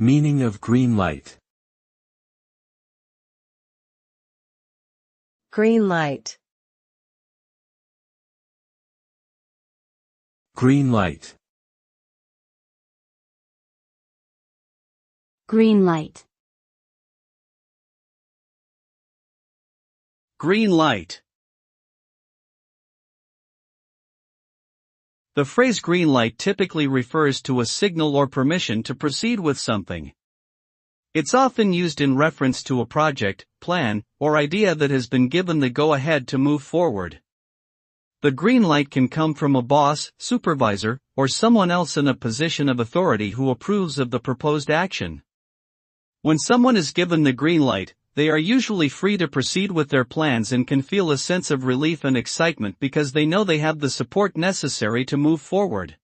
Meaning of green light. Green light. Green light. Green light. Green light. The phrase green light typically refers to a signal or permission to proceed with something. It's often used in reference to a project, plan, or idea that has been given the go-ahead to move forward. The green light can come from a boss, supervisor, or someone else in a position of authority who approves of the proposed action. When someone is given the green light, they are usually free to proceed with their plans and can feel a sense of relief and excitement because they know they have the support necessary to move forward.